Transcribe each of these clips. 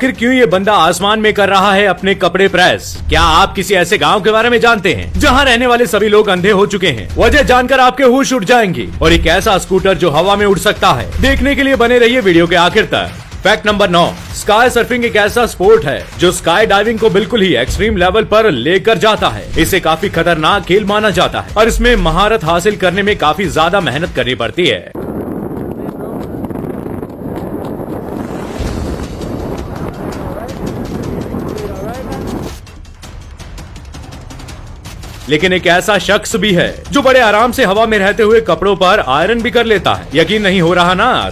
आखिर क्यों ये बंदा आसमान में कर रहा है अपने कपड़े प्रेस? क्या आप किसी ऐसे गांव के बारे में जानते हैं जहां रहने वाले सभी लोग अंधे हो चुके हैं? वजह जानकर आपके होश उड़ जाएंगे। और एक ऐसा स्कूटर जो हवा में उड़ सकता है। देखने के लिए बने रहिए वीडियो के आखिर तक। फैक्ट नंबर 9, स्काई सर्फिंग एक ऐसा स्पोर्ट है जो स्काई डाइविंग को बिल्कुल ही एक्सट्रीम लेवल पर लेकर जाता है। इसे काफी खतरनाक खेल माना जाता है और इसमें महारत हासिल करने में काफी ज्यादा मेहनत करनी पड़ती है। लेकिन एक ऐसा शख्स भी है जो बड़े आराम से हवा में रहते हुए कपड़ों पर आयरन भी कर लेता है। यकीन नहीं हो रहा ना?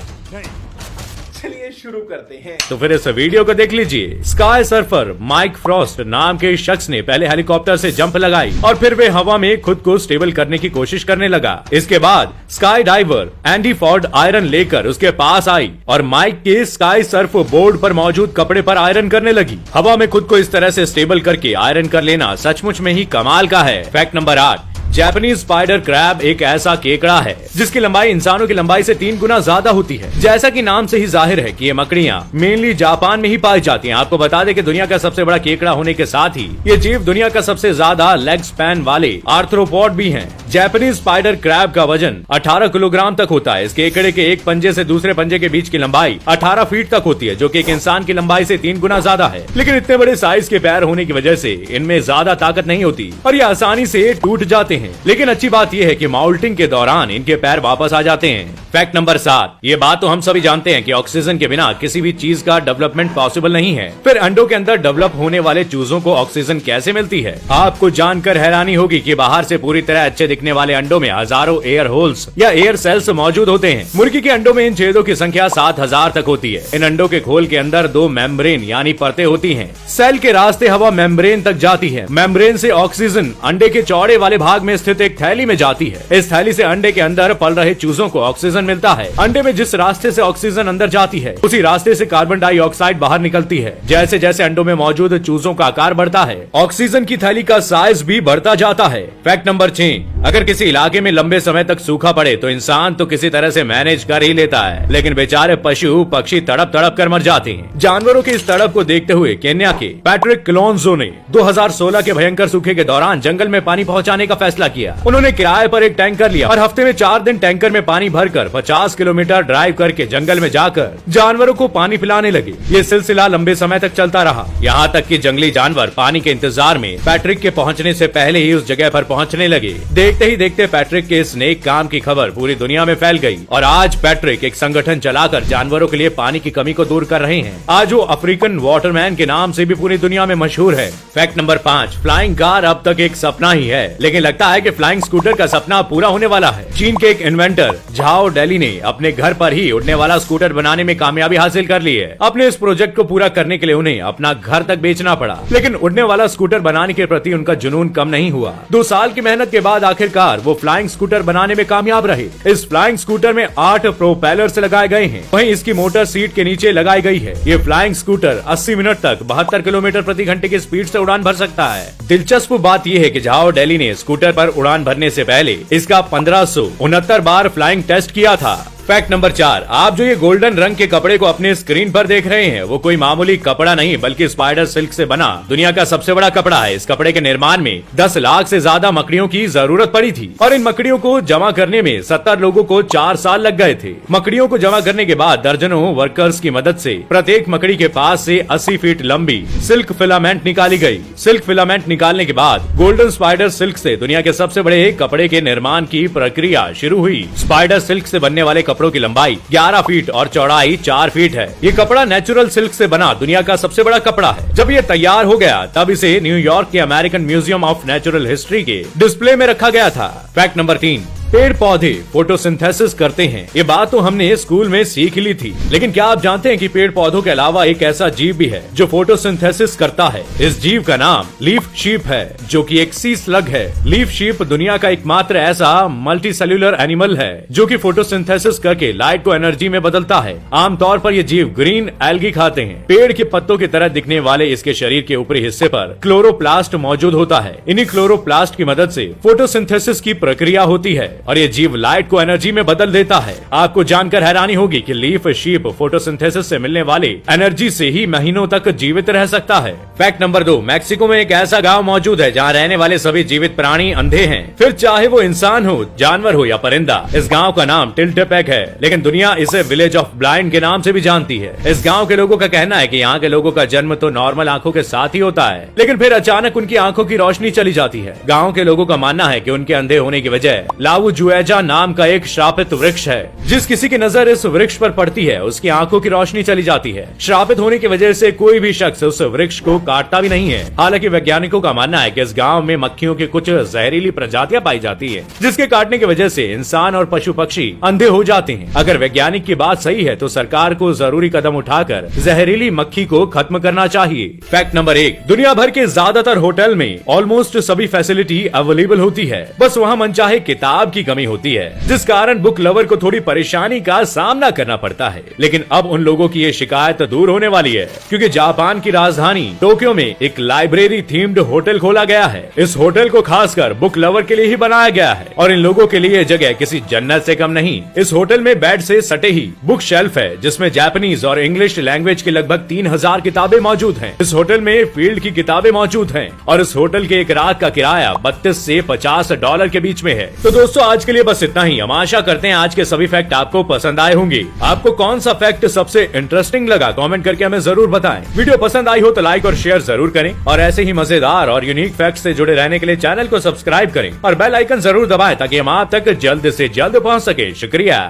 चलिए शुरू करते हैं। तो फिर इस वीडियो को देख लीजिए। स्काई सर्फर माइक फ्रॉस्ट नाम के शख्स ने पहले हेलीकॉप्टर से जंप लगाई और फिर वे हवा में खुद को स्टेबल करने की कोशिश करने लगा। इसके बाद skydiver Andy Ford iron लेकर उसके पास आई और माइक के स्काई सर्फ बोर्ड पर मौजूद कपड़े पर आयरन करने लगी। हवा में खुद को इस तरह से स्टेबल करके आयरन कर लेना सचमुच में ही कमाल का है। Fact number 8, Japanese spider crab एक ऐसा केकड़ा है जिसकी लंबाई इंसानों की लंबाई से 3 गुना ज्यादा होती है। जैसा कि नाम से ही जाहिर है कि ये मकड़ियां मेनली जापान में ही पाई जाती हैं। आपको बता दें कि दुनिया का सबसे बड़ा केकड़ा होने के साथ ही ये जीव दुनिया का सबसे ज्यादा लेग स्पैन वाले आर्थ्रोपॉड भी हैं। जापानीज स्पाइडर क्रैब का वजन 18 किलोग्राम तक होता है। इस केकड़े के एक पंजे से दूसरे पंजे के बीच की लंबाई 18 फीट तक होती है, जो कि एक इंसान की लंबाई से 3 गुना ज्यादा है। लेकिन इतने बड़े साइज के पैर होने की वजह से इनमें ज्यादा ताकत नहीं होती और ये आसानी से टूट जाते हैं। लेकिन अच्छी बात यह है कि माउल्टिंग के दौरान इनके पैर वापस आ जाते हैं। फैक्ट नंबर 7, ये बात तो हम सभी जानते हैं कि ऑक्सीजन के बिना किसी भी चीज का डेवलपमेंट पॉसिबल नहीं है। फिर अंडों के अंदर डेवलप होने वाले चूजों को ऑक्सीजन कैसे मिलती है? आपको जानकर हैरानी होगी कि बाहर से पूरी तरह अच्छे दिखने वाले अंडों में हजारों एयर होल्स या एयर सेल्स मौजूद होते हैं। मुर्गी के अंडों में इन छेदों की संख्या 7000 तक होती है। इन अंडों के खोल के अंदर 2 मेम्ब्रेन यानी परतें होती हैं। सेल के रास्ते हवा मेम्ब्रेन तक जाती है। मेम्ब्रेन से ऑक्सीजन अंडे के चौड़े वाले भाग में स्थित एक थैली में जाती है। इस थैली से अंडे के अंदर पल रहे चूजों को ऑक्सीजन मिलता है। अंडे में जिस रास्ते से ऑक्सीजन अंदर जाती है उसी रास्ते से कार्बन डाइऑक्साइड बाहर निकलती है। जैसे जैसे अंडों में मौजूद चूजों का आकार बढ़ता है, ऑक्सीजन की थैली का साइज भी बढ़ता जाता है। फैक्ट नंबर 6, अगर किसी इलाके में लंबे समय तक सूखा पड़े तो इंसान तो किसी तरह से मैनेज कर ही लेता है, लेकिन बेचारे पशु पक्षी तड़प तड़प कर मर जाते हैं। जानवरों की इस तड़प को देखते हुए केन्या के पैट्रिक क्लोन्जो ने 2016 के भयंकर सूखे के दौरान जंगल में पानी पहुंचाने का फैसला किया। उन्होंने किराए पर एक टैंकर लिया और हफ्ते में 4 दिन टैंकर में पानी भरकर 50 किलोमीटर ड्राइव करके जंगल में जाकर जानवरों को पानी पिलाने लगे। ये सिलसिला लंबे समय तक चलता रहा, यहाँ तक कि जंगली जानवर पानी के इंतजार में पैट्रिक के पहुँचने से पहले ही उस जगह पर पहुँचने लगे। देखते ही देखते पैट्रिक के इस नेक काम की खबर पूरी दुनिया में फैल गई और आज पैट्रिक एक संगठन चलाकर जानवरों के लिए पानी की कमी को दूर कर रहे हैं। आज वो अफ्रीकन वाटरमैन के नाम से भी पूरी दुनिया में मशहूर है। फैक्ट नंबर 5, फ्लाइंग कार अब तक एक सपना ही है, लेकिन लगता है कि फ्लाइंग स्कूटर का सपना पूरा होने वाला है। चीन के एक इन्वेंटर झाओ डेली ने अपने घर पर ही उड़ने वाला स्कूटर बनाने में कामयाबी हासिल कर ली है। अपने इस प्रोजेक्ट को पूरा करने के लिए उन्हें अपना घर तक बेचना पड़ा, लेकिन उड़ने वाला स्कूटर बनाने के प्रति उनका जुनून कम नहीं हुआ। 2 साल की मेहनत के बाद आखिरकार वो फ्लाइंग स्कूटर बनाने में कामयाब रहे। इस फ्लाइंग स्कूटर में 8 प्रोपेलर्स लगाए गए हैं, वहीं इसकी मोटर सीट के नीचे लगाई गई है। ये फ्लाइंग स्कूटर 80 मिनट तक 72 किलोमीटर प्रति घंटे की स्पीड से उड़ान भर सकता है। दिलचस्प बात यह है कि झाओ डेली ने स्कूटर पर उड़ान भरने से पहले इसका 1569 बार फ्लाइंग टेस्ट किया था। फैक्ट नंबर 4, आप जो ये गोल्डन रंग के कपड़े को अपने स्क्रीन पर देख रहे हैं वो कोई मामूली कपड़ा नहीं बल्कि स्पाइडर सिल्क से बना दुनिया का सबसे बड़ा कपड़ा है। इस कपड़े के निर्माण में 10 लाख से ज्यादा मकड़ियों की जरूरत पड़ी थी और इन मकड़ियों को जमा करने में 70 लोगों को 4 साल लग गए थे। मकड़ियों को जमा करने के बाद दर्जनों वर्कर्स की मदद से प्रत्येक मकड़ी के पास से 80 फीट लंबी सिल्क फिलामेंट निकाली गई। सिल्क फिलामेंट निकालने के बाद गोल्डन स्पाइडर सिल्क से दुनिया के सबसे बड़े कपड़े के निर्माण की प्रक्रिया शुरू हुई। स्पाइडर सिल्क से बनने वाले कपड़ों की लंबाई 11 फीट और चौड़ाई 4 फीट है। ये कपड़ा नेचुरल सिल्क से बना दुनिया का सबसे बड़ा कपड़ा है। जब ये तैयार हो गया तब इसे न्यूयॉर्क के American museum of natural history के डिस्प्ले में रखा गया था। फैक्ट नंबर 3, पेड़ पौधे फोटोसिंथेसिस करते हैं। ये बात तो हमने स्कूल में सीख ली थी, लेकिन क्या आप जानते हैं कि पेड़ पौधों के अलावा एक ऐसा जीव भी है जो फोटोसिंथेसिस करता है? इस जीव का नाम लीफ शीप है, जो कि एक सी स्लग है। लीफ शीप दुनिया का एकमात्र ऐसा मल्टी सेल्यूलर एनिमल है जो कि फोटोसिंथेसिस करके लाइट को एनर्जी में बदलता है। आमतौर पर ये जीव ग्रीन एल्गी खाते हैं। पेड़ के पत्तों की तरह दिखने वाले इसके शरीर के ऊपरी हिस्से पर क्लोरोप्लास्ट मौजूद होता है। इन्हीं क्लोरोप्लास्ट की मदद से फोटोसिंथेसिस की प्रक्रिया होती है। और ये जीव लाइट को एनर्जी में बदल देता है। आपको जानकर हैरानी होगी कि लीफ शीप फोटोसिंथेसिस से मिलने वाले एनर्जी से ही महीनों तक जीवित रह सकता है। फैक्ट नंबर 2, मैक्सिको में एक ऐसा गाँव मौजूद है जहाँ रहने वाले सभी जीवित प्राणी अंधे हैं, फिर चाहे वो इंसान हो, जानवर हो या परिंदा। इस गाँव का नाम टिल्टेपेक है, लेकिन दुनिया इसे विलेज ऑफ ब्लाइंड के नाम से भी जानती है। इस गाँव के लोगों का कहना है कि यहाँ के लोगों का जन्म तो नॉर्मल आंखों के साथ ही होता है, लेकिन फिर अचानक उनकी आंखों की रोशनी चली जाती है। गाँव के लोगों का मानना है कि उनके अंधे होने की वजह लावू जुएजा नाम का एक श्रापित वृक्ष है। जिस किसी की नजर इस वृक्ष पर पड़ती है उसकी आंखों की रोशनी चली जाती है। श्रापित होने की वजह से कोई भी शख्स उस वृक्ष को काटता भी नहीं है। हालांकि वैज्ञानिकों का मानना है कि इस गांव में मक्खियों की कुछ जहरीली प्रजातियां पाई जाती है, जिसके काटने की वजह से इंसान और पशु पक्षी अंधे हो जाते हैं। अगर वैज्ञानिक की बात सही है तो सरकार को जरूरी कदम उठाकर जहरीली मक्खी को खत्म करना चाहिए। फैक्ट नंबर 1, दुनिया भर के ज्यादातर होटल में ऑलमोस्ट सभी फैसिलिटी अवेलेबल होती है, बस वहाँ मनचाहे किताब की कमी होती है, जिस कारण बुक लवर को थोड़ी परेशानी का सामना करना पड़ता है। लेकिन अब उन लोगों की ये शिकायत दूर होने वाली है, क्योंकि जापान की राजधानी टोक्यो में एक लाइब्रेरी थीम्ड होटल खोला गया है। इस होटल को खासकर बुक लवर के लिए ही बनाया गया है और इन लोगों के लिए जगह किसी जन्नत से कम नहीं। इस होटल में बेड से सटे ही बुक शेल्फ है, जिसमें जापानीज और इंग्लिश लैंग्वेज की लगभग 3000 किताबें मौजूद हैं। इस होटल में फील्ड की किताबें मौजूद हैं और इस होटल के एक रात का किराया $32 से $50 के बीच में है। तो दोस्तों आज के लिए बस इतना ही। हम आशा करते हैं आज के सभी फैक्ट आपको पसंद आए होंगे। आपको कौन सा फैक्ट सबसे इंटरेस्टिंग लगा कमेंट करके हमें जरूर बताएं। वीडियो पसंद आई हो तो लाइक और शेयर जरूर करें और ऐसे ही मजेदार और यूनिक फैक्ट से जुड़े रहने के लिए चैनल को सब्सक्राइब करें और बेल आइकन जरूर दबाएं ताकि हम आप तक जल्द से जल्द पहुंच सके। शुक्रिया।